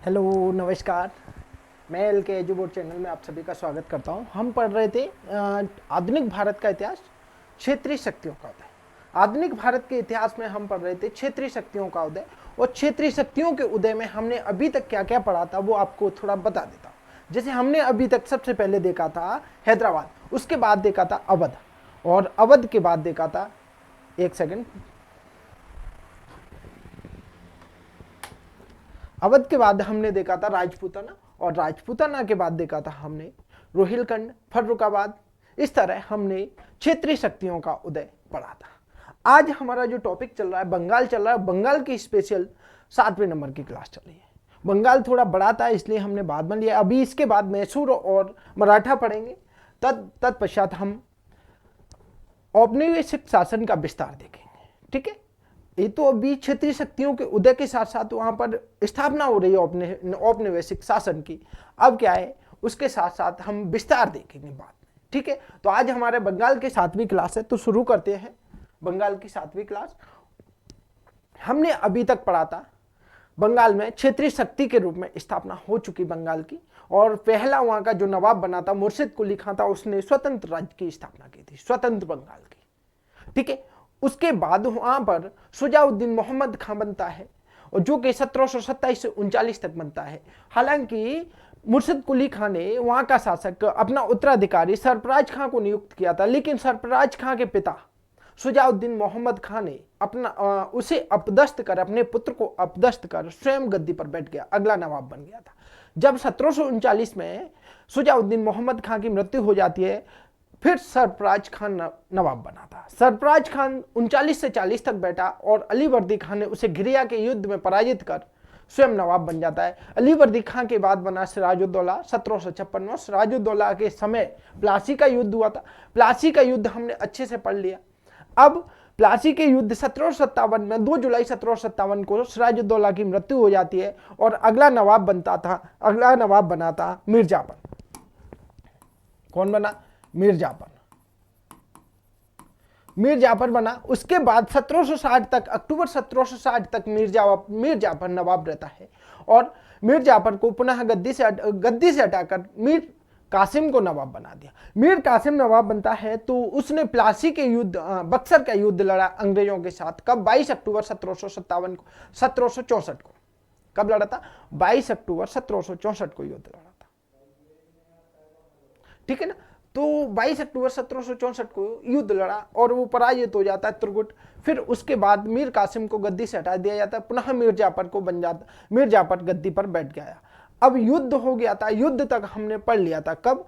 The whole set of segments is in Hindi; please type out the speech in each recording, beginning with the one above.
हेलो, नमस्कार। मैं एल के एजुबोर्ड चैनल में आप सभी का स्वागत करता हूं। हम पढ़ रहे थे आधुनिक भारत का इतिहास, क्षेत्रीय शक्तियों का उदय। आधुनिक भारत के इतिहास में हम पढ़ रहे थे क्षेत्रीय शक्तियों का उदय, और क्षेत्रीय शक्तियों के उदय में हमने अभी तक क्या क्या पढ़ा था वो आपको थोड़ा बता देता हूँ। जैसे हमने अभी तक सबसे पहले देखा था हैदराबाद, उसके बाद देखा था अवध, और अवध के बाद देखा था, एक सेकंड, अवध के बाद हमने देखा था राजपूताना, और राजपूताना के बाद देखा था हमने रोहिलखंड, फर्रुखाबाद। इस तरह हमने क्षेत्रीय शक्तियों का उदय पढ़ा था। आज हमारा जो टॉपिक चल रहा है बंगाल चल रहा है। बंगाल की स्पेशल 7वें नंबर की क्लास चल रही है। बंगाल थोड़ा बड़ा था इसलिए हमने बाद में लिया। अभी इसके बाद मैसूर और मराठा पढ़ेंगे। तत्पश्चात हम औपनिवेशिक शासन का विस्तार देखेंगे। ठीक है, ये तो अभी क्षेत्रीय शक्तियों के उदय के साथ साथ वहां पर स्थापना हो रही है औपनिवेशिक शासन की। अब क्या है, उसके साथ साथ हम विस्तार देखेंगे बाद में। ठीक है, तो आज हमारे बंगाल की 7वीं क्लास है, तो शुरू करते हैं बंगाल की 7वीं क्लास। हमने अभी तक पढ़ा था बंगाल में क्षेत्रीय शक्ति के रूप में स्थापना हो चुकी बंगाल की, और पहला वहां का जो नवाब बना था मुर्शिद कुली खां था, उसने स्वतंत्र राज्य की स्थापना की थी, स्वतंत्र बंगाल की। ठीक है, उसके बाद वहां पर सुजाउद्दीन मोहम्मद खां बनता है, और जो कि 1727 से 39 तक बनता है। हालांकि मुर्शिद कुली खां ने वहां का शासक अपना उत्तराधिकारी सरफराज खां को नियुक्त किया था, लेकिन सरफराज खां के पिता सुजाउद्दीन मोहम्मद खां ने उसे अपदस्थ कर, अपने पुत्र को अपदस्थ कर स्वयं गद्दी पर बैठ गया, अगला नवाब बन गया था। जब 1739 में सुजाउद्दीन मोहम्मद खां की मृत्यु हो जाती है, फिर सरफराज खान नवाब बना था। सरफराज खान 39 से 40 तक बैठा, और अलीवर्दी खान ने उसे घिरिया के युद्ध में पराजित कर स्वयं नवाब बन जाता है। अलीवर्दी खान के बाद बना सिराजुद्दौला 1756 में। सिराजुद्दौला के समय प्लासी का युद्ध हुआ था। प्लासी का युद्ध हमने अच्छे से पढ़ लिया। अब प्लासी के युद्ध 1757 में 2 जुलाई 1757 को सिराजुद्दौला की मृत्यु हो जाती है, और अगला नवाब बना था मीर जाफर। कौन बना? मीर जाफर। मीर जाफर बना। उसके बाद 1760 तक, अक्टूबर 1760 तक मीर जाफर नवाब रहता है, और मीर जाफर को पुनः गद्दी से हटाकर मीर कासिम को नवाब बना दिया। मीर कासिम नवाब बनता है तो उसने प्लासी के युद्ध, बक्सर का युद्ध लड़ा अंग्रेजों के साथ। कब? 22 अक्टूबर 1757 को, 1764 को। कब लड़ा था? 22 अक्टूबर 1764 को युद्ध लड़ा था। ठीक है ना? तो 22 अक्टूबर 1764 को युद्ध लड़ा, और वो पराजित हो जाता है त्रिगुट। फिर उसके बाद मीर कासिम को गद्दी से हटा दिया जाता है, पुनः मीर जाफर को बन जाता, मीर जाफर गद्दी पर बैठ गया। अब युद्ध हो गया था, युद्ध तक हमने पढ़ लिया था। कब?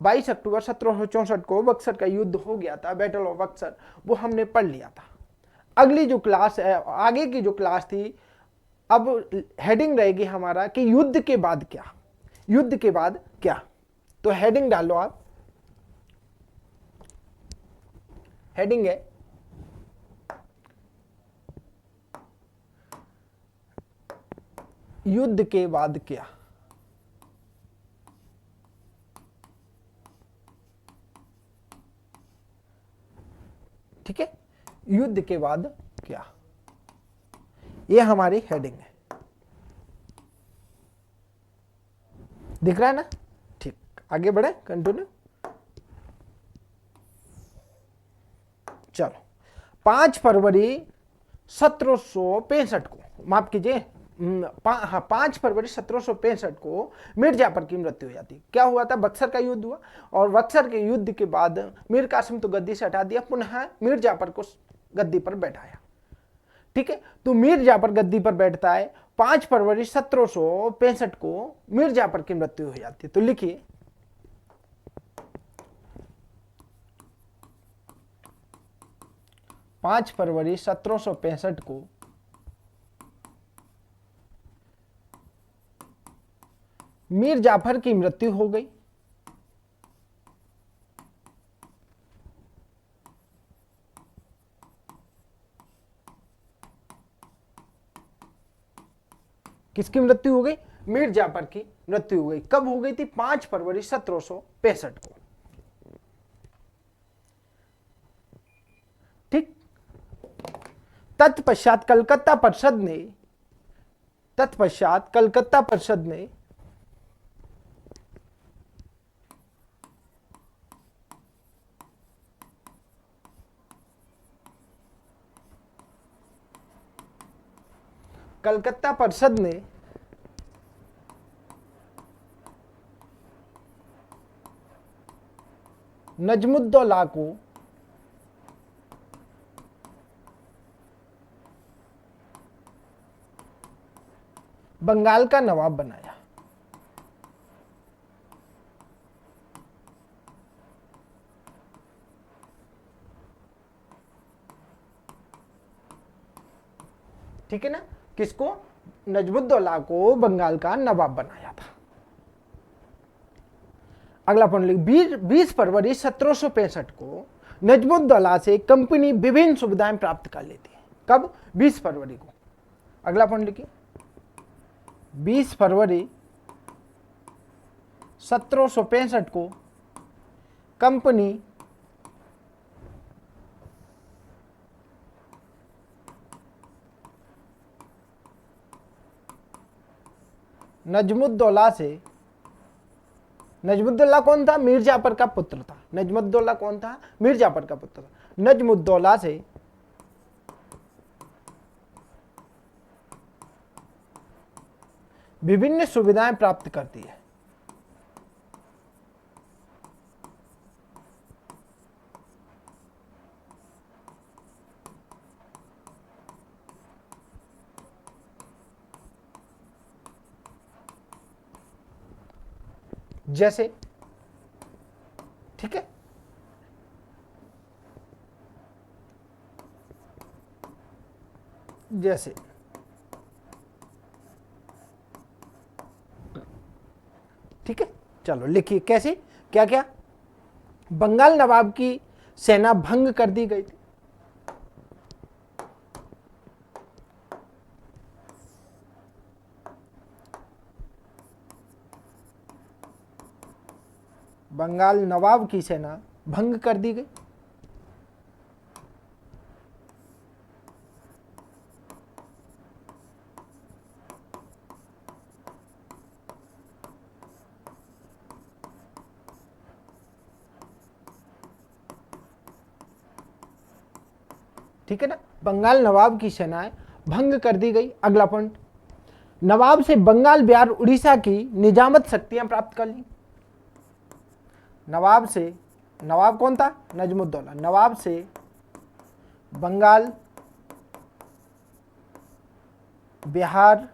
22 अक्टूबर 1764 को बक्सर का युद्ध हो गया था, बैटल ऑफ बक्सर, वो हमने पढ़ लिया था। अगली जो क्लास है, आगे की जो क्लास थी, अब हेडिंग रहेगी हमारा कि युद्ध के बाद क्या, युद्ध के बाद क्या। तो हेडिंग डालो आप। हेडिंग है युद्ध के बाद क्या। ठीक है, युद्ध के बाद क्या, ये हमारी हेडिंग है। दिख रहा है ना? ठीक, आगे बढ़े, कंटिन्यू। चलो, 5 फरवरी 1765 को, माफ कीजिए, 5 फरवरी 1765 को मीर जाफर की मृत्यु हो जाती। क्या हुआ था? बक्सर का युद्ध हुआ, और बक्सर के युद्ध के बाद मीर कासिम तो गद्दी से हटा दिया, पुनः मीर जाफर को गद्दी पर बैठाया। ठीक है, तो मीर जाफर गद्दी पर बैठता है। 5 फरवरी 1765 को मीर जाफर की मृत्यु हो जाती है। तो लिखिए, 5 फरवरी 1765 को मीर जाफर की मृत्यु हो गई। किसकी मृत्यु हो गई? मीर जाफर की मृत्यु हो गई। कब हो गई थी? 5 फरवरी 1765 को। ठीक, तत्पश्चात कलकत्ता परिषद ने तत्पश्चात कलकत्ता परिषद ने नजमुद्दौला को बंगाल का नवाब बनाया। ठीक है ना, किसको? नजमुद्दौला को बंगाल का नवाब बनाया था। अगला पॉइंट लिख, 20 फरवरी 1765 को नजमुद्दौला से कंपनी विभिन्न सुविधाएं प्राप्त कर लेती है। कब? 20 फरवरी को। अगला पॉइंट लिखिए, 20 फरवरी 1765 को कंपनी नजमुद्दौला से, नजमुद्दौला कौन था? मीर जाफर का पुत्र था। नजमुद्दौला कौन था? मीर जाफर का पुत्र था। नजमुद्दौला से विभिन्न सुविधाएं प्राप्त करती है। जैसे, ठीक है, जैसे ठीक है, चलो लिखिए कैसे, क्या क्या? बंगाल नवाब की सेना भंग कर दी गई थी। बंगाल नवाब की सेना भंग कर दी गई। ठीक है ना, बंगाल नवाब की सेनाएं भंग कर दी गई। अगला पॉइंट, नवाब से बंगाल, बिहार, उड़ीसा की निजामत शक्तियां प्राप्त कर ली। नवाब से, नवाब कौन था? नजमुद्दौला। नवाब से बंगाल, बिहार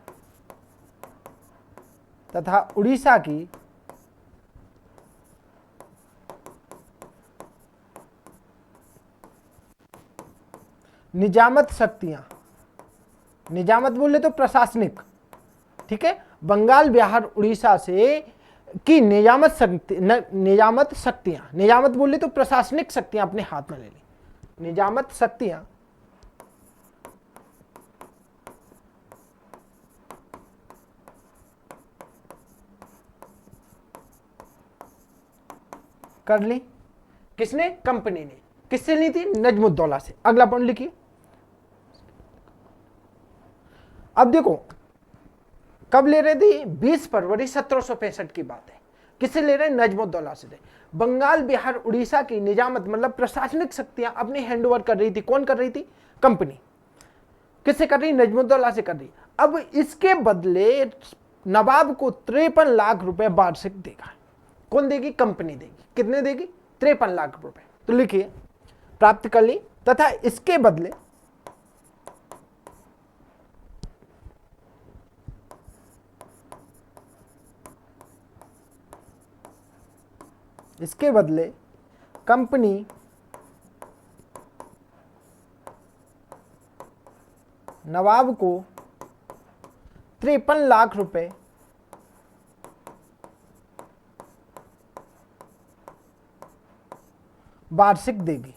तथा उड़ीसा की निजामत शक्तियां, निजामत बोले तो प्रशासनिक, ठीक है, बंगाल, बिहार, उड़ीसा से की निजामत शक्तियां, निजामत बोले तो प्रशासनिक शक्तियां अपने हाथ में ले ली। निजामत शक्तियां कर ली। किसने? कंपनी ने। किससे ली थी? नजमुद्दौला से। अगला पॉइंट लिखिए। अब देखो कब ले रहे थे? 20 फरवरी 1765 की बात है। किससे ले रहे हैं? नजमुद्दौला से। बंगाल, बिहार, उड़ीसा की निजामत मतलब प्रशासनिक शक्तियां अपने हैंडओवर कर रही थी। कौन कर रही थी? कंपनी। किससे कर रही? नजमुद्दौला से कर रही। अब इसके बदले नवाब को 53 लाख रुपए वार्षिक देगा। कौन देगी? कंपनी देगी। कितने देगी? 53 लाख रुपए। तो लिखिए, प्राप्त कर ली तथा इसके बदले कंपनी नवाब को 53 लाख रुपए वार्षिक देगी।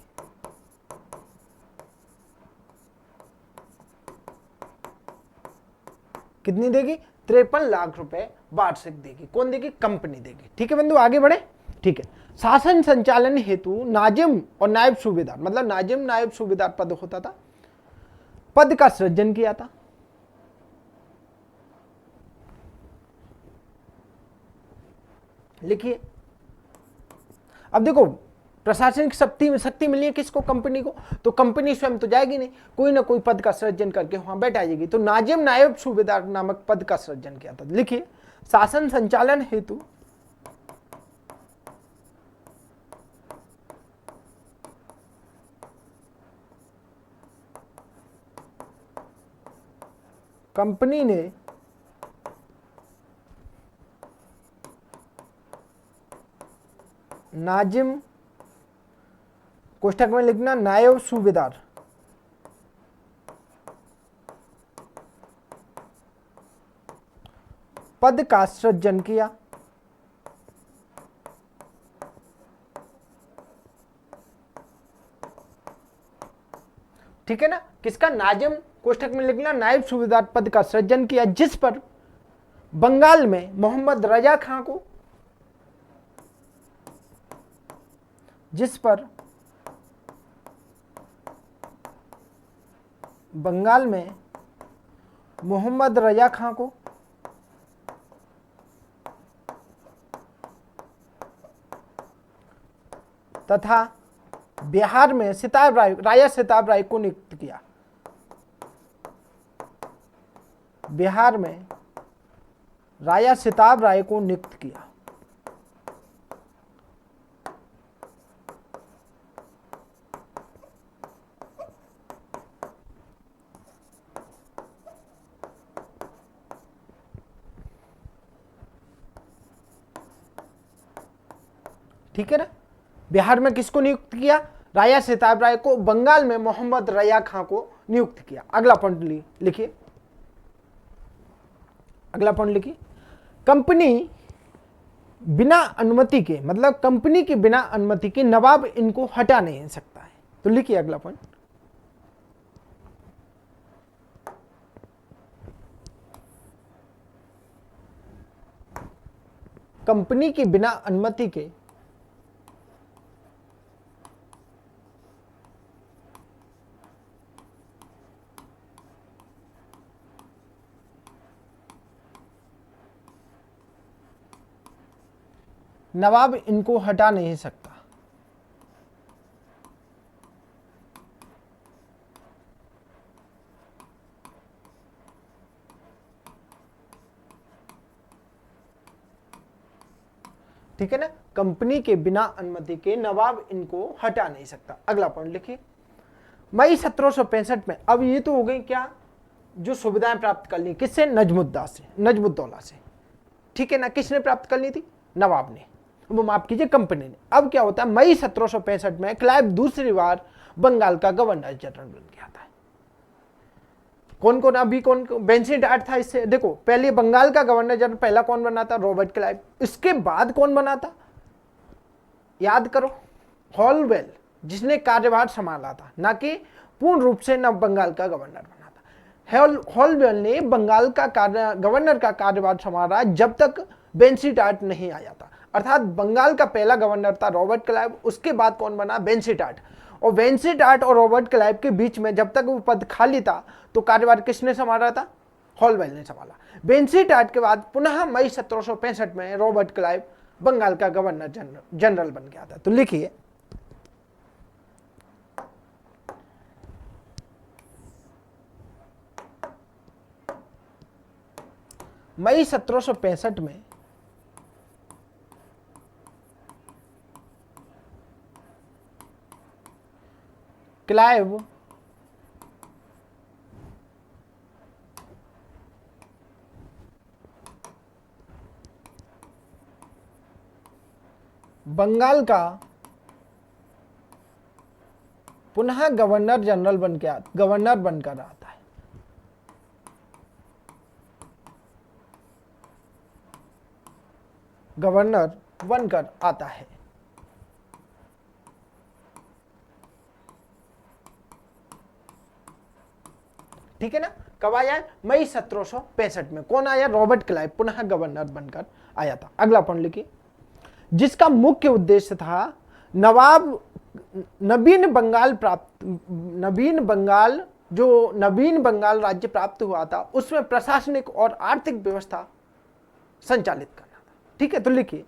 कितनी देगी? 53 लाख रुपए वार्षिक देगी। कौन देगी? कंपनी देगी। ठीक है बंधु, आगे बढ़े। ठीक है, शासन संचालन हेतु नाजिम और नायब सूबेदार, मतलब नाजिम नायब सूबेदार पद होता था, पद का सृजन किया था। लिखिए। अब देखो प्रशासनिक शक्ति मिली है किसको? कंपनी को। तो कंपनी स्वयं तो जाएगी नहीं, कोई ना कोई पद का सृजन करके वहां बैठा जाएगी। तो नाजिम नायब सूबेदार नामक पद का सृजन किया था। लिखिए, शासन संचालन हेतु कंपनी ने नाजिम, कोष्ठक में लिखना नायब सूबेदार, पद का सृजन किया। ठीक है ना? किसका? नाजिम, कोष्ठक में लिखना नायब सूबेदार पद का सृजन किया, जिस पर बंगाल में मोहम्मद रजा खां को, जिस पर बंगाल में मोहम्मद रजा खां को तथा बिहार में सिताब राय, राजा सिताब राय को नियुक्त किया। बिहार में राजा सिताब राय को नियुक्त किया। ठीक है ना? बिहार में किसको नियुक्त किया? राजा सिताब राय को। बंगाल में मोहम्मद रजा खां को नियुक्त किया। अगला पॉइंट लिखिए, अगला पॉइंट लिखिए। कंपनी बिना अनुमति के, मतलब कंपनी की बिना अनुमति के नवाब इनको हटा नहीं सकता है। तो लिखिए अगला पॉइंट। कंपनी की बिना अनुमति के नवाब इनको हटा नहीं सकता। ठीक है ना? कंपनी के बिना अनुमति के नवाब इनको हटा नहीं सकता। अगला पॉइंट लिखिए। मई 1765 में, अब ये तो हो गई क्या, जो सुविधाएं प्राप्त कर ली, किससे? नजमुद्दौला से। ठीक है ना? किसने प्राप्त कर ली थी? नवाब ने, वो माफ कीजिए कंपनी ने। अब क्या होता है, मई 1765 में क्लाइव दूसरी बार बंगाल का गवर्नर जनरल बन गया था। कौन कौन? अभी कौन? बेंसीडार्ट था। इससे देखो, पहले बंगाल का गवर्नर जनरल पहला कौन बना था? Robert Clive. इसके बाद कौन बना था? याद करो, हॉलवेल, जिसने कार्यभार संभाला था, ना कि पूर्ण रूप से न बंगाल का गवर्नर बना था। हॉलवेल ने बंगाल का गवर्नर का कार्यभार संभाला जब तक बेंसीडार्ट नहीं आया था। अर्थात बंगाल का पहला गवर्नर था रॉबर्ट क्लाइव, उसके बाद कौन बना? बेंसीडार्ट। और बेंसीडार्ट और रॉबर्ट क्लाइव के बीच में जब तक वो पद खाली था तो कार्यभार किसने संभाला था? हॉलवेल ने संभाला। बेंसीडार्ट के बाद पुनः मई 1765 में रॉबर्ट क्लाइव बंगाल का गवर्नर जनरल बन गया था। तो लिखिए, मई 1765 में क्लाइव बंगाल का पुनः गवर्नर जनरल गवर्नर बनकर आता है। गवर्नर बनकर आता है। ठीक है ना? कब आया? मई 1765 में। कौन आया? रॉबर्ट क्लाइव पुनः गवर्नर बनकर आया था। अगला पॉइंट लिखिए। जिसका मुख्य उद्देश्य था नवीन बंगाल राज्य प्राप्त हुआ था, उसमें प्रशासनिक और आर्थिक व्यवस्था संचालित करना था। ठीक है? तो लिखिए,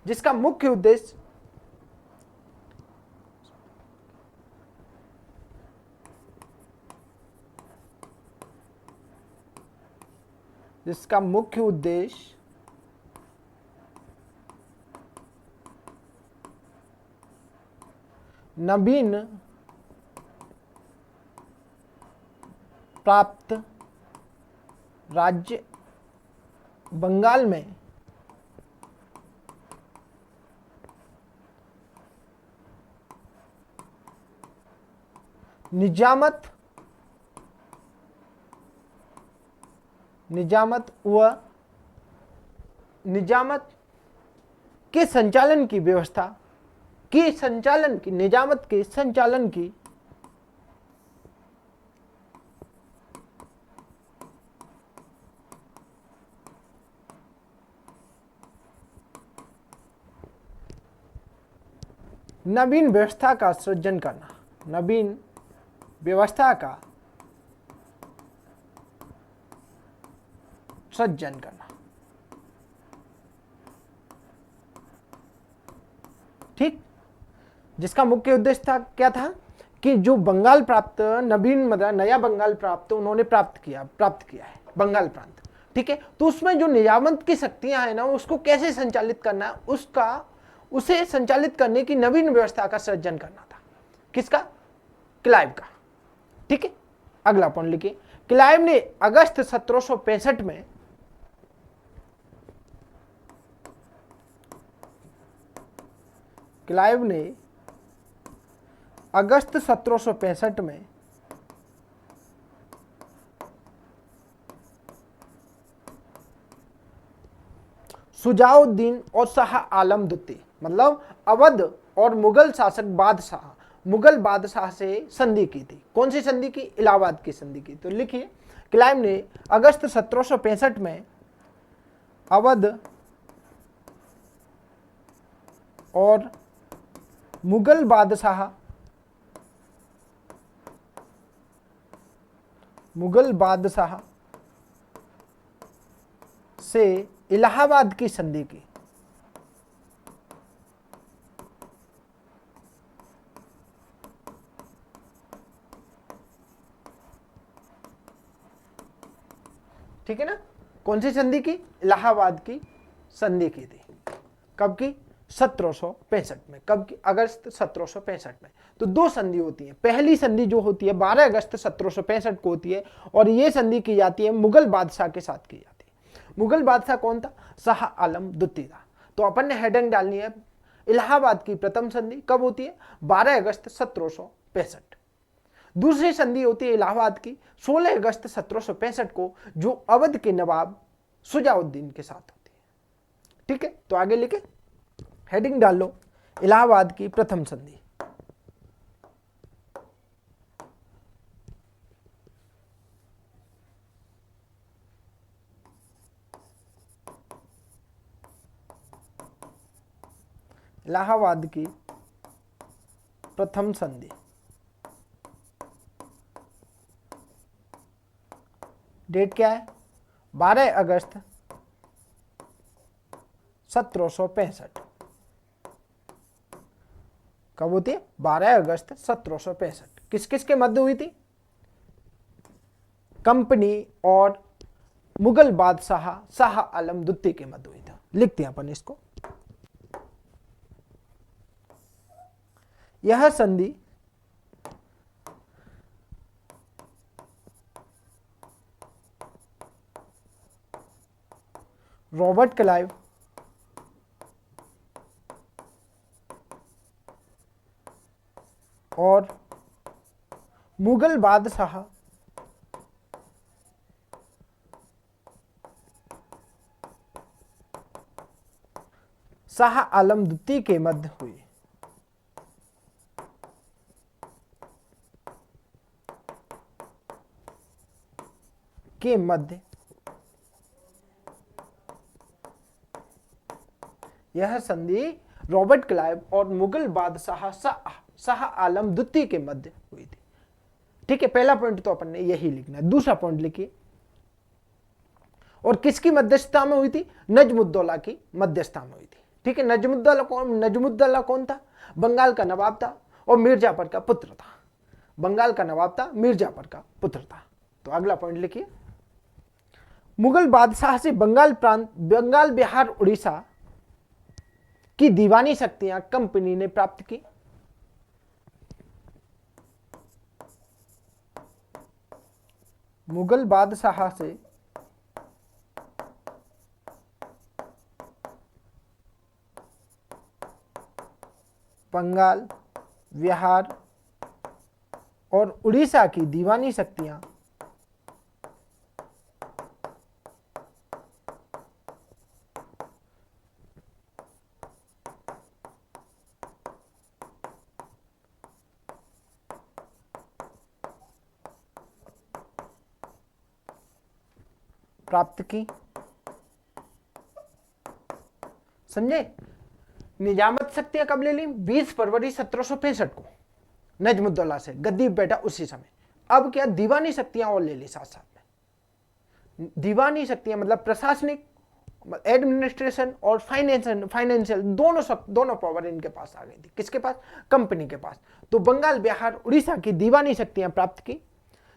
जिसका मुख्य उद्देश्य नवीन प्राप्त राज्य बंगाल में निजामत के संचालन की व्यवस्था निजामत के संचालन की नवीन व्यवस्था का सृजन करना, नवीन व्यवस्था का सृजन करना। ठीक, जिसका मुख्य उद्देश्य था क्या था कि जो बंगाल प्राप्त नवीन मतलब नया बंगाल प्राप्त उन्होंने प्राप्त किया है बंगाल प्रांत। ठीक है, तो उसमें जो निजामत की शक्तियां हैं ना, उसको कैसे संचालित करना है, उसे संचालित करने की नवीन व्यवस्था का सृजन करना था। किसका? क्लाइव का। ठीक है, अगला पॉइंट लिखिए। क्लाइव ने अगस्त 1765 में शुजाउद्दीन और शाह आलम द्वितीय मतलब अवध और मुगल बादशाह से संधि की थी। कौन सी संधि की? इलाहाबाद की संधि की। तो लिखिए, क्लाइव ने अगस्त 1765 में अवध और मुगल बादशाह से इलाहाबाद की संधि की। ठीक है ना? कौन सी संधि की? इलाहाबाद की संधि की थी। कब की? 1765 में। कब की? अगस्त 1765 में। तो दो संधि होती है। पहली संधि जो होती है 12 अगस्त 1765 को होती है और ये संधि की जाती है मुगल बादशाह के साथ की जाती है। मुगल बादशाह कौन था? शाह आलम द्वितीय था। तो अपन ने हेडिंग डालनी है इलाहाबाद की प्रथम संधि कब होती है? 12 अगस्त 1765। दूसरी संधि होती है इलाहाबाद की 16 अगस्त 1765 को, जो अवध के नवाब शुजाउद्दीन के साथ होती है। ठीक है, तो आगे लिखे, हेडिंग डाल लो इलाहाबाद की प्रथम संधि। इलाहाबाद की प्रथम संधि। डेट क्या है? 12 अगस्त 1765। कब होती है? 12 अगस्त 1765। किस किस के मध्य हुई थी? कंपनी और मुगल बादशाह शाह आलम द्वितीय के मध्य हुई था। लिखते हैं अपन इसको। यह संधि रॉबर्ट क्लाइव और मुगल बादशाह शाह आलम द्वितीय के मध्य हुई। यह संधि रॉबर्ट क्लाइव और मुगल बादशाह शाह आलम द्वितीय के मध्य हुई थी। ठीक है, पहला पॉइंट तो अपन ने यही लिखना है। दूसरा पॉइंट लिखिए, और किसकी मध्यस्थता में हुई थी? नजमुद्दौला की मध्यस्थता में हुई थी। ठीक है, नजमुद्दौला कौन था? बंगाल का नवाब था और मिर्जापुर का पुत्र था। बंगाल का नवाब था, मिर्जापुर का पुत्र था। तो अगला पॉइंट लिखिए, मुगल बादशाह से बंगाल प्रांत, बंगाल, बिहार, उड़ीसा की दीवानी शक्तियां कंपनी ने प्राप्त की। मुगल बादशाह से बंगाल, बिहार और उड़ीसा की दीवानी शक्तियां प्राप्त की। समझे? निजामत शक्तियां कब ले ली? 20 फरवरी 1765 को नजमुद्दौला से गद्दी पे बैठा उसी समय। अब क्या दीवानी शक्तियां और ले ली साथ साथ में। दीवानी शक्तियां मतलब प्रशासनिक, एडमिनिस्ट्रेशन और फाइनेंशियल दोनों पावर इनके पास आ गई थी। किसके पास? कंपनी के पास। तो बंगाल, बिहार, उड़ीसा की दीवानी शक्तियां प्राप्त की,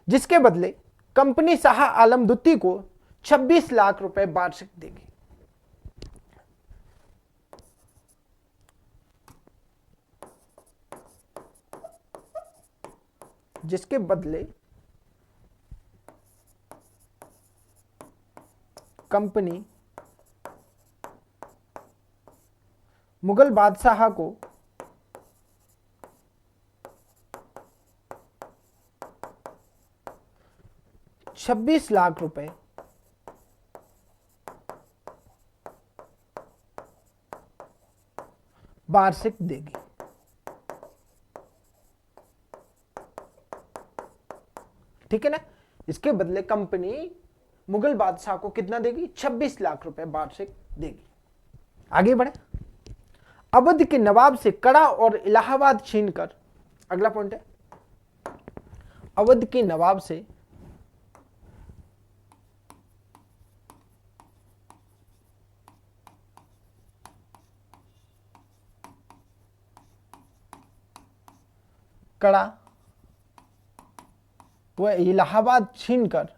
जिसके बदले कंपनी शाह आलम द्वितीय को 26 लाख रुपए वार्षिक देगी। जिसके बदले कंपनी मुगल बादशाह को 26 लाख रुपए वार्षिक देगी। ठीक है ना? इसके बदले कंपनी मुगल बादशाह को कितना देगी? 26 लाख रुपए वार्षिक देगी। आगे बढ़े, अवध के नवाब से कड़ा और इलाहाबाद छीनकर, अगला पॉइंट है, अवध के नवाब से कड़ा व इलाहाबाद छीनकर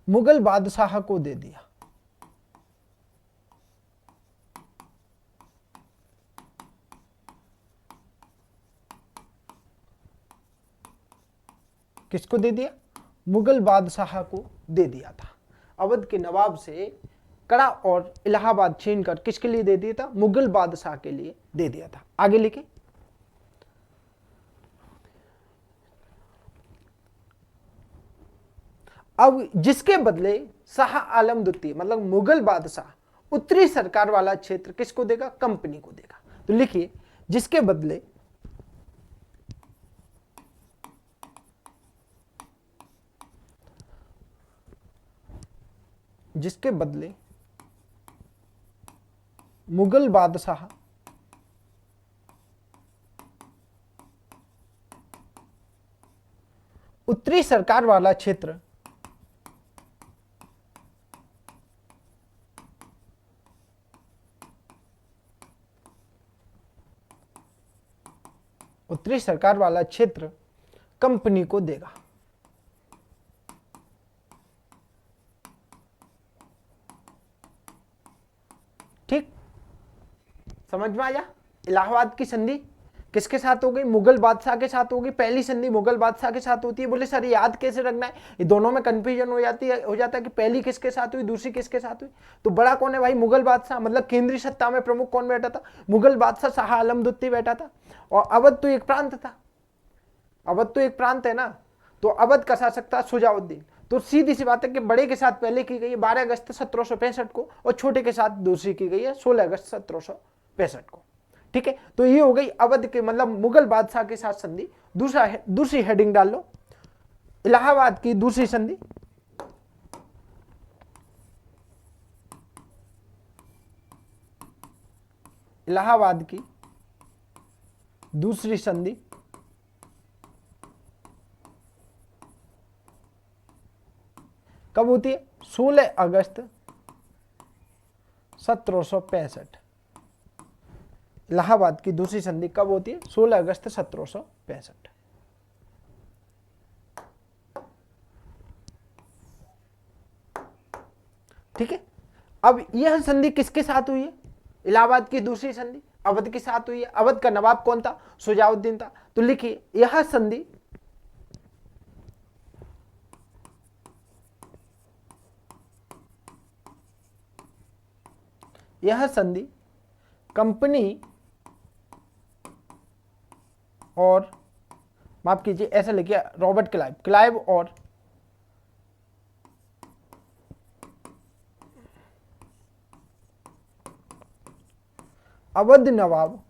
मुगल बादशाह को दे दिया। किसको दे दिया? मुगल बादशाह को दे दिया था। अवध के नवाब से कड़ा और इलाहाबाद छीनकर किसके लिए दे दिया था? मुगल बादशाह के लिए दे दिया था। आगे लिखे, अब जिसके बदले शाह आलम द्वितीय मतलब मुगल बादशाह उत्तरी सरकार वाला क्षेत्र किसको देगा? कंपनी को देगा। तो लिखिए, जिसके बदले मुगल बादशाह उत्तरी सरकार वाला क्षेत्र कंपनी को देगा। ठीक, समझ में आया? इलाहाबाद की संधि किसके साथ हो गई? मुगल बादशाह के साथ होगी। पहली संधि मुगल बादशाह के साथ होती है। बोले सर याद कैसे रखना है? ये दोनों में कंफ्यूजन हो जाता है कि पहली किसके साथ हुई, दूसरी किसके साथ हुई। तो बड़ा कौन है भाई? मुगल बादशाह, मतलब केंद्रीय सत्ता में प्रमुख कौन बैठा था? मुगल बादशाह शाह आलम द्वितीय बैठा था। और अवध तो एक प्रांत था, अवध तो एक प्रांत है ना, तो अवध का शासक था शुजाउद्दीन। तो सीधी सी बात है कि बड़े के साथ पहले की गई है 12 अगस्त 1765 को और छोटे के साथ दूसरी की गई है 16 अगस्त 1765 को। ठीक है, तो ये हो गई अवध के मतलब मुगल बादशाह के साथ संधि। दूसरी हेडिंग डाल लो, इलाहाबाद की दूसरी संधि। इलाहाबाद की दूसरी संधि कब होती है? 16 अगस्त 1765। इलाहाबाद की दूसरी संधि कब होती है? 16 अगस्त 1765। ठीक है। अब यह संधि किसके साथ हुई है? इलाहाबाद की दूसरी संधि अवध के साथ हुई है। अवध का नवाब कौन था? शुजाउद्दीन था। तो लिखिए यह संधि कंपनी और, माफ कीजिए ऐसा लिखिए, रॉबर्ट क्लाइव और अवध नवाब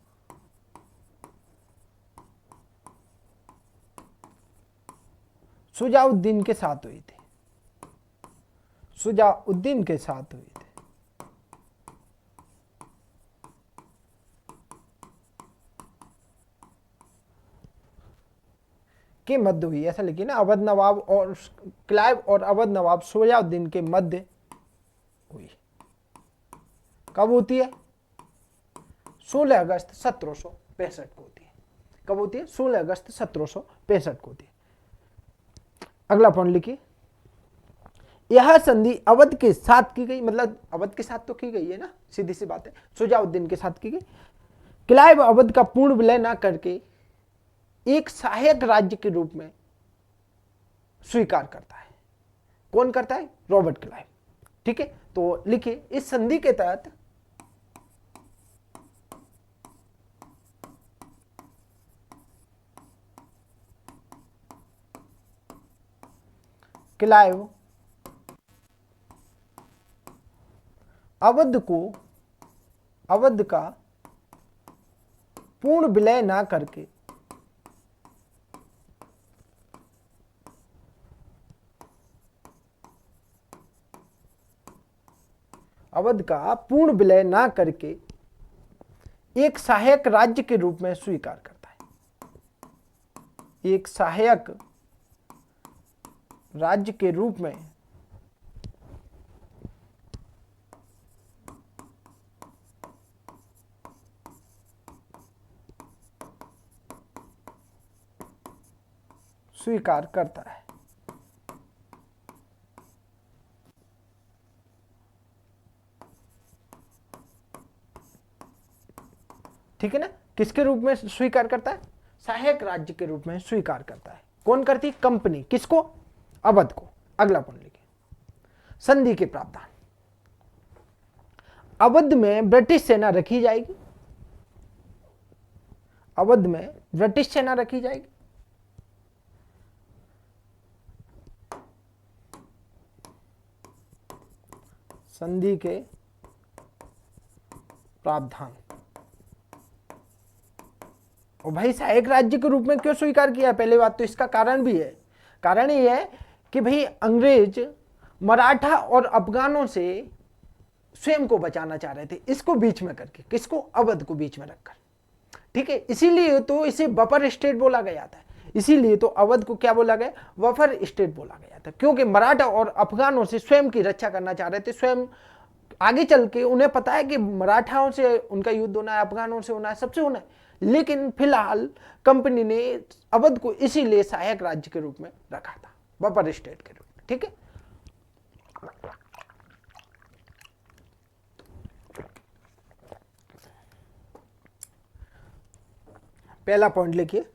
शुजाउद्दीन के साथ हुई थी। शुजाउद्दीन के साथ हुई थी। के मध्य हुई, ऐसा लिखिए ना, अवध नवाब और क्लाइव और अवध नवाब शुजाउद्दीन के मध्य हुई। कब होती है? 16 अगस्त 1765 को होती है। कब होती है? 16 अगस्त 1765 को होती है। अगला पॉइंट लिखिए, यह संधि अवध के साथ की गई, मतलब अवध के साथ तो की गई है ना, सीधी सी बात है, शुजाउद्दीन के साथ की गई। क्लाइव अवध का पूर्ण विलय ना करके एक सहायक राज्य के रूप में स्वीकार करता है। कौन करता है? Robert Clive. ठीक है, तो लिखिए इस संधि के तहत क्लाइव अवध का पूर्ण विलय ना करके एक सहायक राज्य के रूप में स्वीकार करता है। एक सहायक राज्य के रूप में स्वीकार करता है। ठीक है ना, किसके रूप में स्वीकार करता है? सहायक राज्य के रूप में स्वीकार करता है। कौन करती? कंपनी। किसको? अवध को। अगला पॉइंट लिखिए, संधि के प्रावधान। अवध में ब्रिटिश सेना रखी जाएगी। अवध में ब्रिटिश सेना रखी जाएगी। संधि के प्रावधान। और भाई सहायक राज्य के रूप में क्यों स्वीकार किया है? पहले बात तो इसका कारण भी है। कारण ये है कि भाई अंग्रेज मराठा और अफगानों से स्वयं को बचाना चाह रहे थे, इसको बीच में करके। किसको? अवध को बीच में रखकर। ठीक है, इसीलिए तो इसे बफर स्टेट बोला गया था। इसीलिए तो अवध को क्या बोला गया? बफर स्टेट बोला गया था, क्योंकि मराठा और अफगानों से स्वयं की रक्षा करना चाह रहे थे। स्वयं आगे चल के उन्हें पता है कि मराठाओं से उनका युद्ध होना है, अफगानों से होना है, सबसे होना है, लेकिन फिलहाल कंपनी ने अवध को इसीलिए सहायक राज्य के रूप में रखा था, बफर स्टेट के रूप में। ठीक है, पहला पॉइंट लिखिए,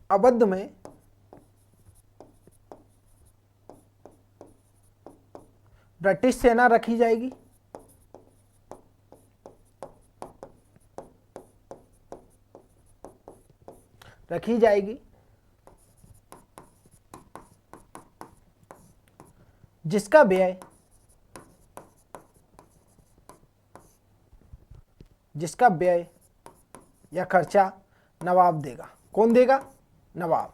अवध में ब्रिटिश सेना रखी जाएगी। जिसका व्यय या खर्चा नवाब देगा। कौन देगा? नवाब।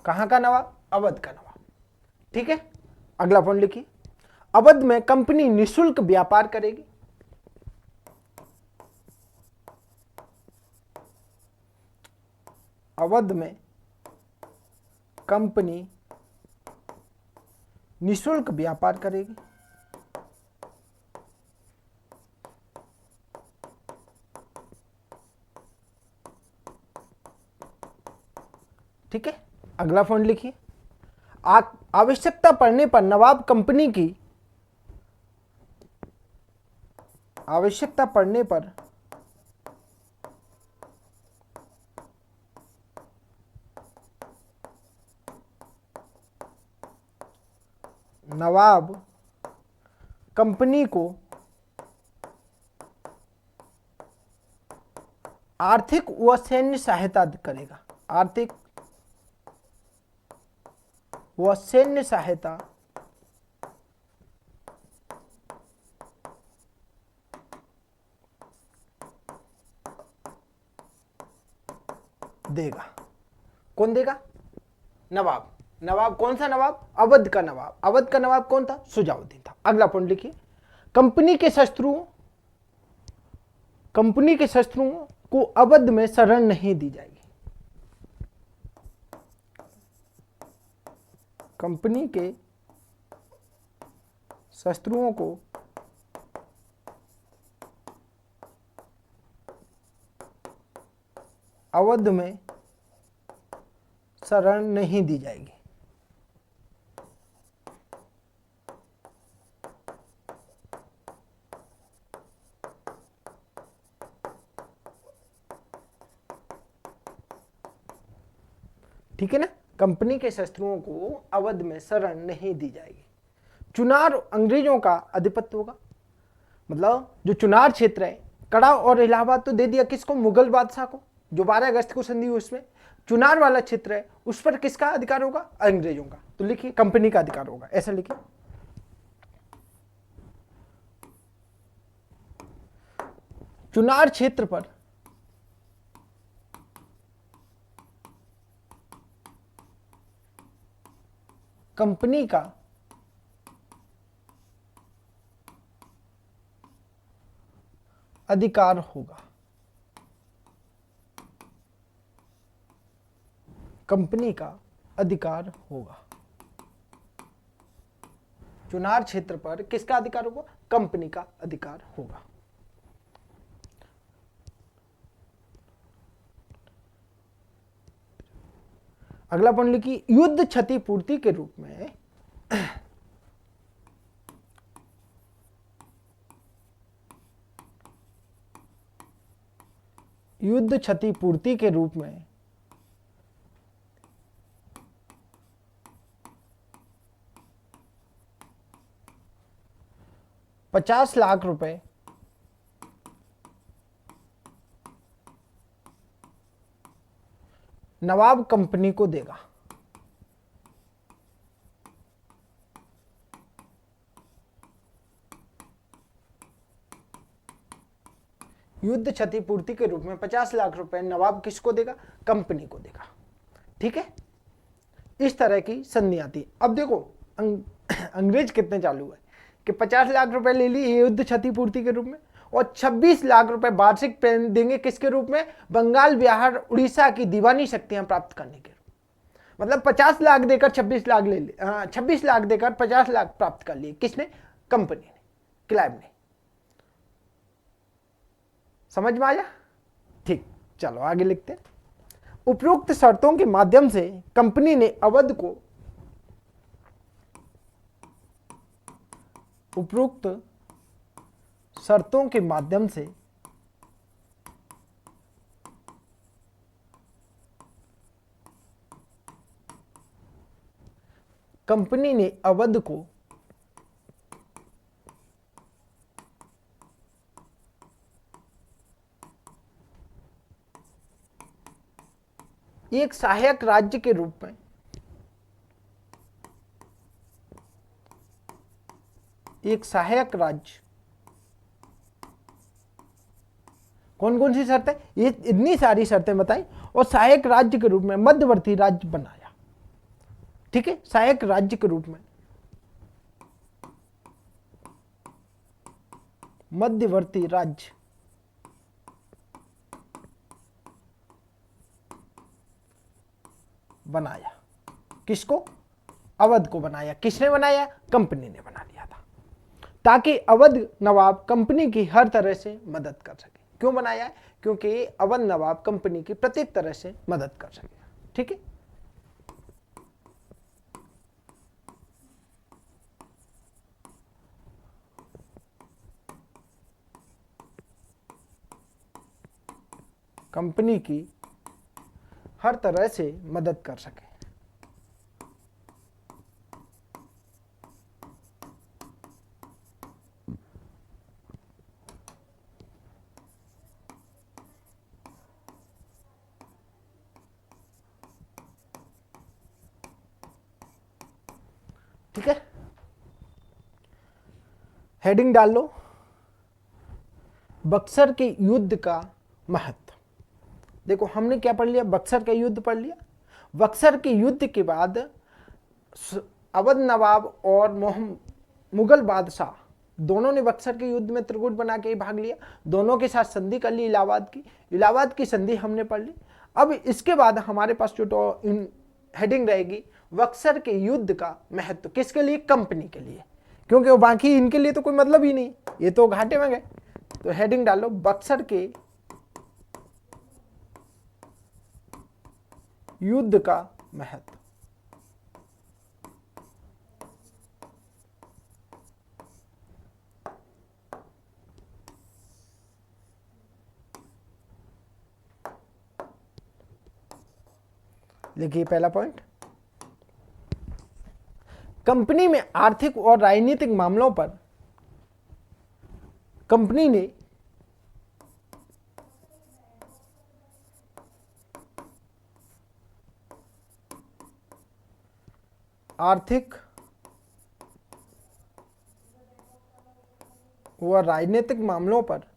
कहां का नवाब? अवध का नवाब। ठीक है, अगला पॉइंट लिखिए, अवध में कंपनी निशुल्क व्यापार करेगी। अवध में कंपनी निःशुल्क व्यापार करेगी। ठीक है, अगला पॉइंट लिखिए। आवश्यकता पड़ने पर नवाब कंपनी की आवश्यकता पड़ने पर नवाब कंपनी को आर्थिक व सैन्य सहायता करेगा। आर्थिक व सैन्य सहायता देगा। कौन देगा? नवाब। नवाब कौन सा नवाब? अवध का नवाब। अवध का नवाब कौन था? शुजाउद्दीन था। अगला पॉइंट लिखिए। कंपनी के शस्त्रों को अवध में शरण नहीं दी जाएगी। कंपनी के शस्त्रों को अवध में शरण नहीं दी जाएगी। ठीक है ना, कंपनी के शस्त्रों को अवध में शरण नहीं दी जाएगी। चुनार अंग्रेजों का आधिपत्य होगा। मतलब जो चुनार क्षेत्र है, कड़ा और इलाहाबाद तो दे दिया किसको? मुगल बादशाह को, जो 12 अगस्त को संधि हुई उसमें। चुनार वाला क्षेत्र है उस पर किसका अधिकार होगा? अंग्रेजों का। तो लिखिए कंपनी का अधिकार होगा, ऐसा लिखिए। चुनार क्षेत्र पर कंपनी का अधिकार होगा। कंपनी का अधिकार होगा। चुनार क्षेत्र पर किसका अधिकार होगा? कंपनी का अधिकार होगा। अगला पॉइंट लिखिए। युद्ध क्षतिपूर्ति के रूप में युद्ध क्षतिपूर्ति के रूप में 50 लाख रुपए नवाब कंपनी को देगा। युद्ध क्षतिपूर्ति के रूप में 50 लाख रुपए नवाब किसको देगा? कंपनी को देगा। ठीक है, इस तरह की संधि आती है। अब देखो अंग्रेज कितने चालू है कि 50 लाख रुपए ले ली युद्ध क्षतिपूर्ति के रूप में, और 26 लाख रुपए वार्षिक देंगे किसके रूप में? बंगाल, बिहार, उड़ीसा की दीवानी शक्तियां प्राप्त करने के। मतलब 50 लाख देकर 26 लाख ले ली, 26 लाख देकर 50 लाख प्राप्त कर लिए। किसने? कंपनी ने, क्लाइव ने। समझ में आया? ठीक, चलो आगे लिखते हैं। उपरोक्त शर्तों के माध्यम से कंपनी ने अवध को उपरोक्त शर्तों के माध्यम से कंपनी ने अवध को एक सहायक राज्य के रूप में कौन कौन सी शर्तें? ये इतनी सारी शर्तें बताई, और सहायक राज्य के रूप में मध्यवर्ती राज्य बनाया। ठीक है, सहायक राज्य के रूप में मध्यवर्ती राज्य बनाया। किसको? अवध को बनाया। किसने बनाया? कंपनी ने बना लिया था, ताकि अवध नवाब कंपनी की हर तरह से मदद कर सके। क्यों बनाया है? क्योंकि अवध नवाब कंपनी की प्रत्येक तरह से मदद कर सके। ठीक है। कंपनी की हर तरह से मदद कर सके। ठीक है, हेडिंग डाल लो, बक्सर के युद्ध का महत्व। देखो हमने क्या पढ़ लिया? बक्सर का युद्ध पढ़ लिया। बक्सर के युद्ध के बाद अवध नवाब और मुगल बादशाह दोनों ने बक्सर के युद्ध में त्रिकूट बना के भाग लिया। दोनों के साथ संधि कर ली इलाहाबाद की। इलाहाबाद की संधि हमने पढ़ ली। अब इसके बाद हमारे पास जो हेडिंग रहेगी, बक्सर के युद्ध का महत्व किसके लिए? कंपनी के लिए, क्योंकि वो बाकी इनके लिए तो कोई मतलब ही नहीं, ये तो घाटे में गए। तो हेडिंग डालो, बक्सर के युद्ध का महत्व। लिखिए पहला पॉइंट, कंपनी में आर्थिक और राजनीतिक मामलों पर कंपनी ने आर्थिक व राजनीतिक मामलों पर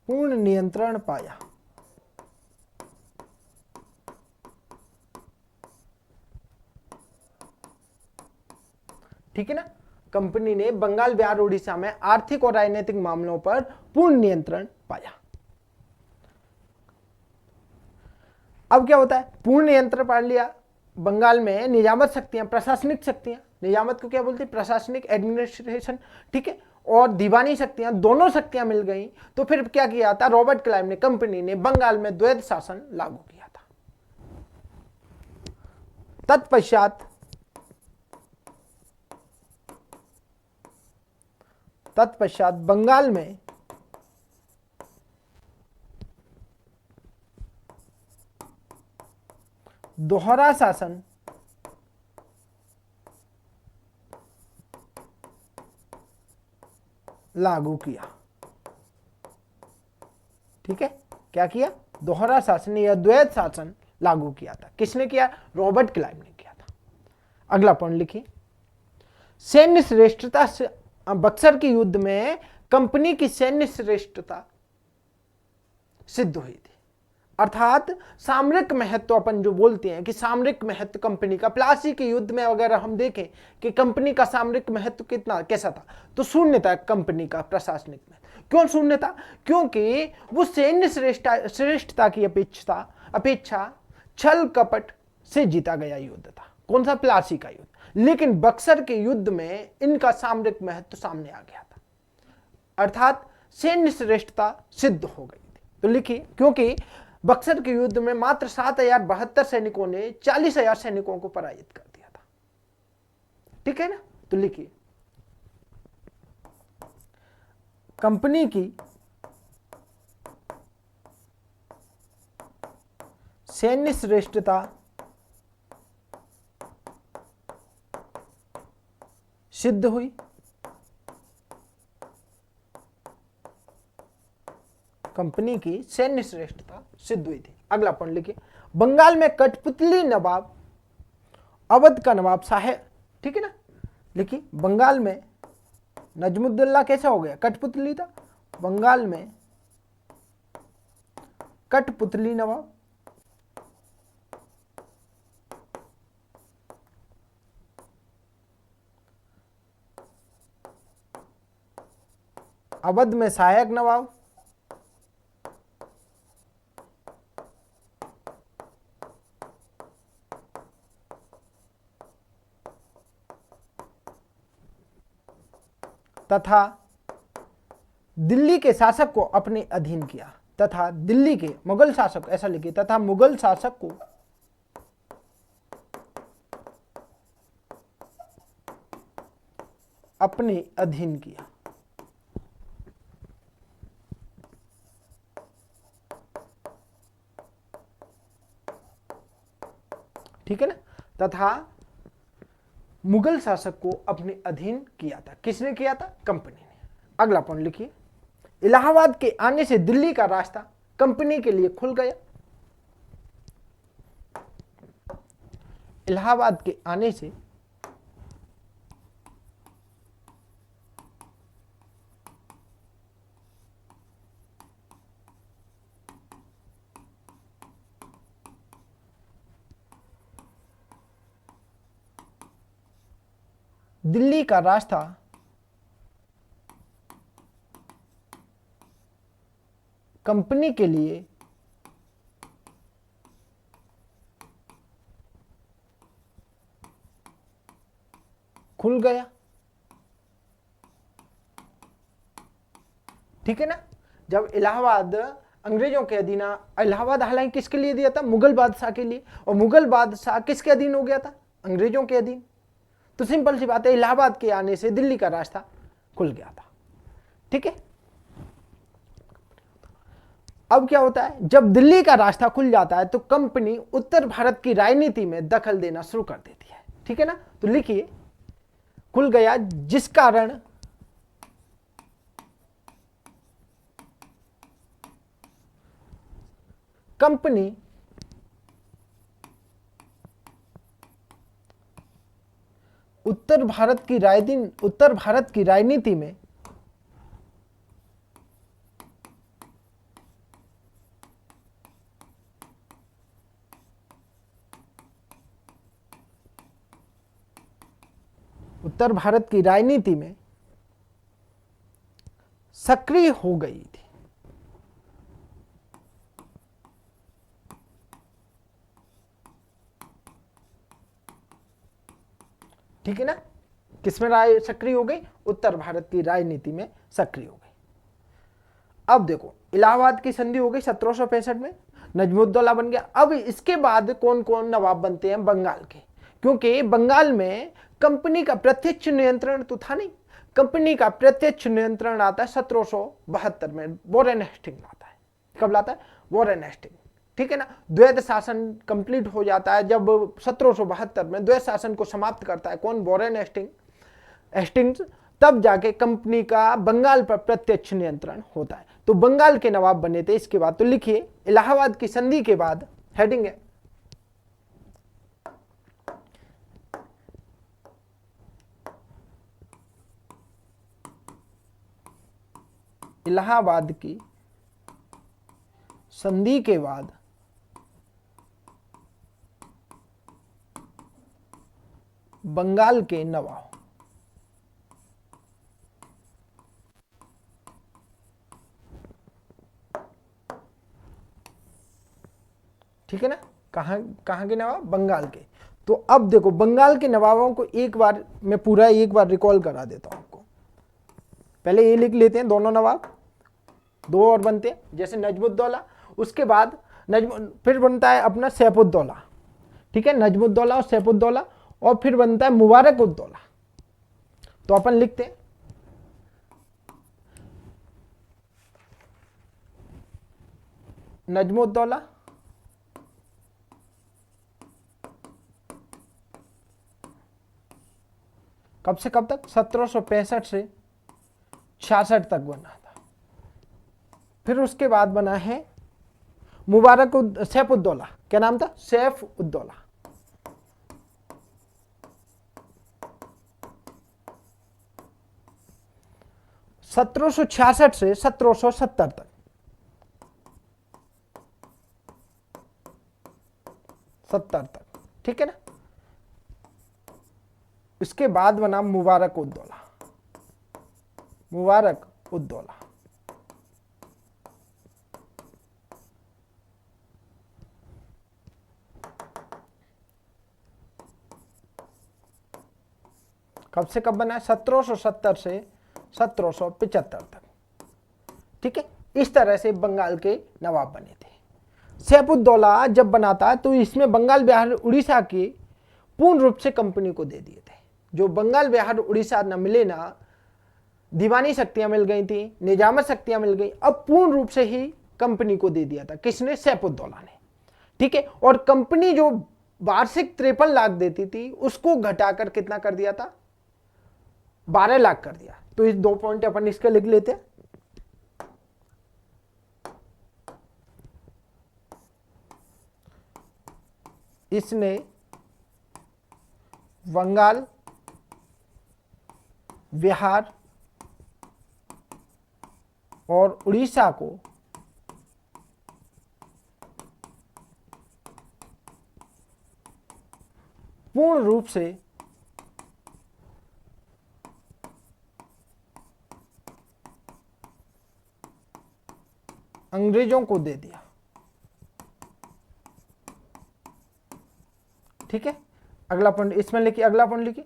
पूर्ण नियंत्रण पाया। ठीक है ना? कंपनी ने बंगाल, बिहार, उड़ीसा में आर्थिक और राजनीतिक मामलों पर पूर्ण नियंत्रण पाया। अब क्या होता है? पूर्ण नियंत्रण पा लिया। बंगाल में नियामक शक्तियां, प्रशासनिक शक्तियां, नियामक को क्या बोलते हैं? प्रशासनिक, एडमिनिस्ट्रेशन। ठीक है, और दीवानी शक्तियां, दोनों शक्तियां मिल गई। तो फिर क्या किया था? रॉबर्ट क्लाइव ने, कंपनी ने बंगाल में द्वैध शासन लागू किया था। तत्पश्चात बंगाल में दोहरा शासन लागू किया। ठीक है, क्या किया? दोहरा शासन या द्वैध शासन लागू किया था। किसने किया? रॉबर्ट क्लाइव ने किया था। अगला पॉइंट लिखिए, सैन्य श्रेष्ठता से बक्सर के युद्ध में कंपनी की सैन्य श्रेष्ठता सिद्ध हुई थी। अर्थात सामरिक महत्व, अपन जो बोलते हैं कि सामरिक महत्व कंपनी का, प्लासी के युद्ध में अगर हम देखें कि कंपनी का सामरिक महत्व कितना कैसा था, तो शून्य था कंपनी का प्रशासनिक महत्व। क्यों शून्य था? क्योंकि वो सैन्य श्रेष्ठता की अपेक्षा छल कपट से जीता गया युद्ध था। कौन सा? प्लासी का युद्ध। लेकिन बक्सर के युद्ध में इनका सामरिक महत्व सामने आ गया था, अर्थात सैन्य श्रेष्ठता सिद्ध हो गई थी। तो लिखिए, क्योंकि बक्सर के युद्ध में मात्र 7072 सैनिकों ने 40,000 सैनिकों को पराजित कर दिया था। ठीक है ना? तो लिखिए, कंपनी की सैन्य श्रेष्ठता सिद्ध हुई। कंपनी की सैन्य श्रेष्ठता सिद्ध हुई थी। अगला पॉइंट लिखिए, बंगाल में कठपुतली नवाब, अवध का नवाब साहेब। ठीक है ना? लिखिए, बंगाल में नजमुद्दौला कैसा हो गया? कठपुतली था। बंगाल में कठपुतली नवाब अवध में सहायक नवाब, तथा दिल्ली के शासक को अपने अधीन किया, तथा दिल्ली के मुगल शासक, ऐसा लिखिए, तथा मुगल शासक को अपने अधीन किया। ठीक है ना, तथा मुगल शासक को अपने अधीन किया था। किसने किया था? कंपनी ने। अगला पॉइंट लिखिए, इलाहाबाद के आने से दिल्ली का रास्ता कंपनी के लिए खुल गया। इलाहाबाद के आने से दिल्ली का रास्ता कंपनी के लिए खुल गया। ठीक है ना, जब इलाहाबाद अंग्रेजों के अधीन, इलाहाबाद हालांकि किसके लिए दिया था? मुगल बादशाह के लिए, और मुगल बादशाह किसके अधीन हो गया था? अंग्रेजों के अधीन। तो सिंपल सी बात है, इलाहाबाद के आने से दिल्ली का रास्ता खुल गया था। ठीक है, अब क्या होता है, जब दिल्ली का रास्ता खुल जाता है तो कंपनी उत्तर भारत की राजनीति में दखल देना शुरू कर देती है। ठीक है ना, तो लिखिए, खुल गया जिस कारण कंपनी उत्तर भारत की राजनीति में सक्रिय हो गई थी। ठीक है ना, किसमें सक्रिय हो गई? उत्तर भारत की राजनीति में सक्रिय हो गई। अब देखो, इलाहाबाद की संधि हो गई 1765 में, नजमुद्दौला बन गया। अब इसके बाद कौन कौन नवाब बनते हैं? बंगाल के, क्योंकि बंगाल में कंपनी का प्रत्यक्ष नियंत्रण तो था नहीं। कंपनी का प्रत्यक्ष नियंत्रण आता है 1772 में, वॉरेन हेस्टिंग आता है। कब लाता है? Warren Hasting. ठीक है ना, द्वैत शासन कंप्लीट हो जाता है जब 1772 में द्वैत शासन को समाप्त करता है कौन? Warren Hastings. तब जाके कंपनी का बंगाल पर प्रत्यक्ष नियंत्रण होता है। तो बंगाल के नवाब बने थे इसके बाद। तो लिखिए, इलाहाबाद की संधि के बाद, हेडिंग है इलाहाबाद की संधि के बाद बंगाल के नवाब। ठीक है ना, कहां के नवाब? बंगाल के। तो अब देखो, बंगाल के नवाबों को एक बार रिकॉल करा देता हूं आपको। पहले ये लिख लेते हैं, दोनों नवाब, दो और बनते हैं, जैसे नजमुद्दौला, उसके बाद फिर बनता है अपना सैफुद्दौला। ठीक है, नजमुद्दौला और सैफुद्दौला, और फिर बनता है मुबारकुद्दौला। तो अपन लिखते हैं नजमुद्दौला, कब से कब तक? 1765 से 66 तक बना था। फिर उसके बाद बना है सैफुद्दौला। क्या नाम था? सैफुद्दौला। सत्रह सौ 66 से 1770 तक। 70 तक। ठीक है ना, इसके बाद बना मुबारकुद्दौला। उद्दौला। कब से कब बना है? 1770 से 1775 तक। ठीक है, इस तरह से बंगाल के नवाब बने थे। सैफुद्दौला जब बना था तो इसमें बंगाल, बिहार, उड़ीसा के पूर्ण रूप से कंपनी को दे दिए थे। जो बंगाल, बिहार, उड़ीसा न मिले ना, दीवानी शक्तियां मिल गई थी, निजामत शक्तियां मिल गई, अब पूर्ण रूप से ही कंपनी को दे दिया था। किसने? सैफुद्दौला ने। ठीक है, और कंपनी जो वार्षिक 53 लाख देती थी उसको घटाकर कितना कर दिया था? 12 लाख कर दिया। तो इस 2 पॉइंट अपन इसके लिख लेते हैं। इसने बंगाल, बिहार और उड़ीसा को पूर्ण रूप से अंग्रेजों को दे दिया। ठीक है, अगला पॉइंट इसमें लिखिए, अगला पॉइंट लिखिए।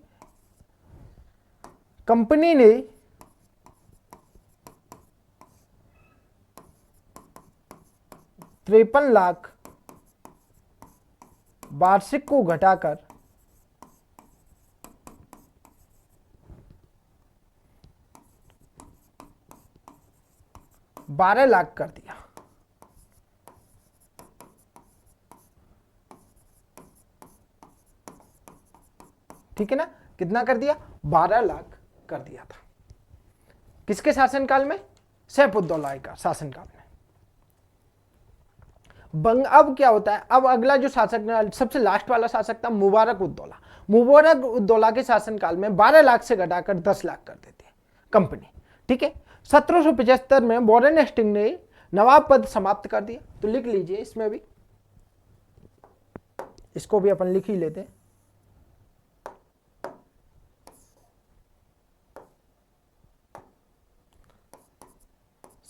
कंपनी ने ₹53 लाख वार्षिक को घटाकर 12 लाख कर दिया। ठीक है ना, कितना कर दिया? 12 लाख कर दिया था। किसके शासनकाल में? सैफुद्दौला का शासनकाल में। अब क्या होता है? अब अगला जो शासक, सबसे लास्ट वाला शासक था मुबारक उद्दौला। मुबारक उद्दौला के शासनकाल में 12 लाख से घटाकर 10 लाख कर देती है कंपनी। ठीक है, 1775 में वॉरेन हेस्टिंग ने नवाब पद समाप्त कर दिया। तो लिख लीजिए इसमें भी, इसको भी अपन लिख ही लेते हैं।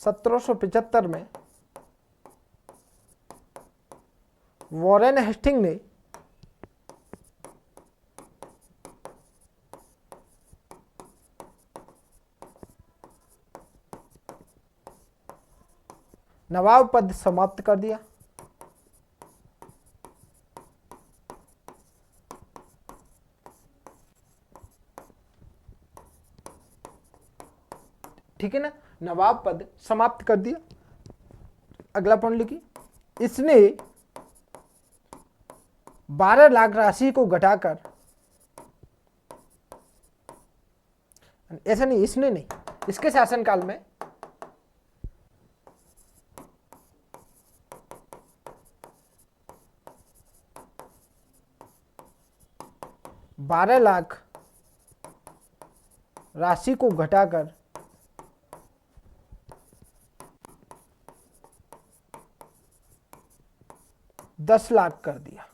1775 में वॉरेन हेस्टिंग ने नवाब पद समाप्त कर दिया। ठीक है ना, नवाब पद समाप्त कर दिया। अगला पॉइंट लिखिए, इसने 12 लाख राशि को घटाकर, ऐसा नहीं, इसने नहीं, इसके शासनकाल में 12 लाख राशि को घटाकर 10 लाख कर दिया।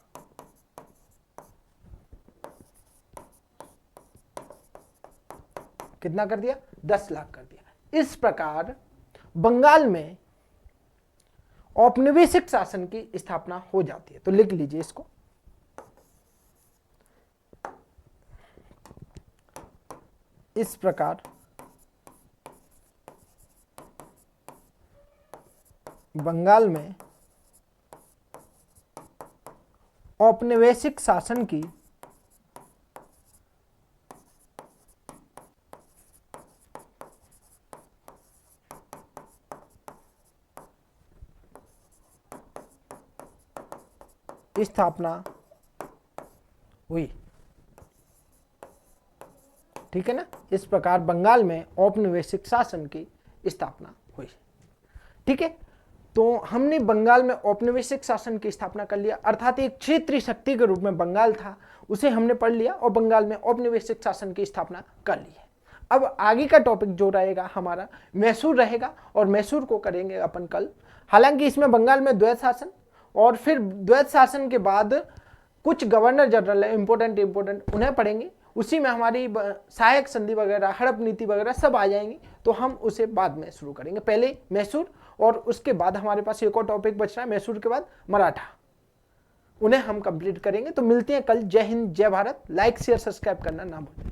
कितना कर दिया? 10 लाख कर दिया। इस प्रकार बंगाल में औपनिवेशिक शासन की स्थापना हो जाती है। तो लिख लीजिए इसको, इस प्रकार बंगाल में औपनिवेशिक शासन की स्थापना हुई। ठीक है ना, इस प्रकार बंगाल में औपनिवेशिक शासन की स्थापना हुई। ठीक है, तो हमने बंगाल में औपनिवेशिक शासन की स्थापना कर लिया, अर्थात एक क्षेत्रीय शक्ति के रूप में बंगाल था, उसे हमने पढ़ लिया और बंगाल में औपनिवेशिक शासन की स्थापना कर ली है। अब आगे का टॉपिक जो रहेगा हमारा मैसूर रहेगा, और मैसूर को करेंगे अपन कल। हालांकि इसमें बंगाल में द्वैत शासन, और फिर द्वैत शासन के बाद कुछ गवर्नर जनरल है इंपॉर्टेंट उन्हें पढ़ेंगे, उसी में हमारी सहायक संधि वगैरह, हड़प नीति वगैरह सब आ जाएंगी, तो हम उसे बाद में शुरू करेंगे। पहले मैसूर और उसके बाद हमारे पास एक और टॉपिक बच रहा है, मैसूर के बाद मराठा, उन्हें हम कंप्लीट करेंगे। तो मिलते हैं कल। जय हिंद, जय भारत। लाइक शेयर सब्सक्राइब करना ना भूलें।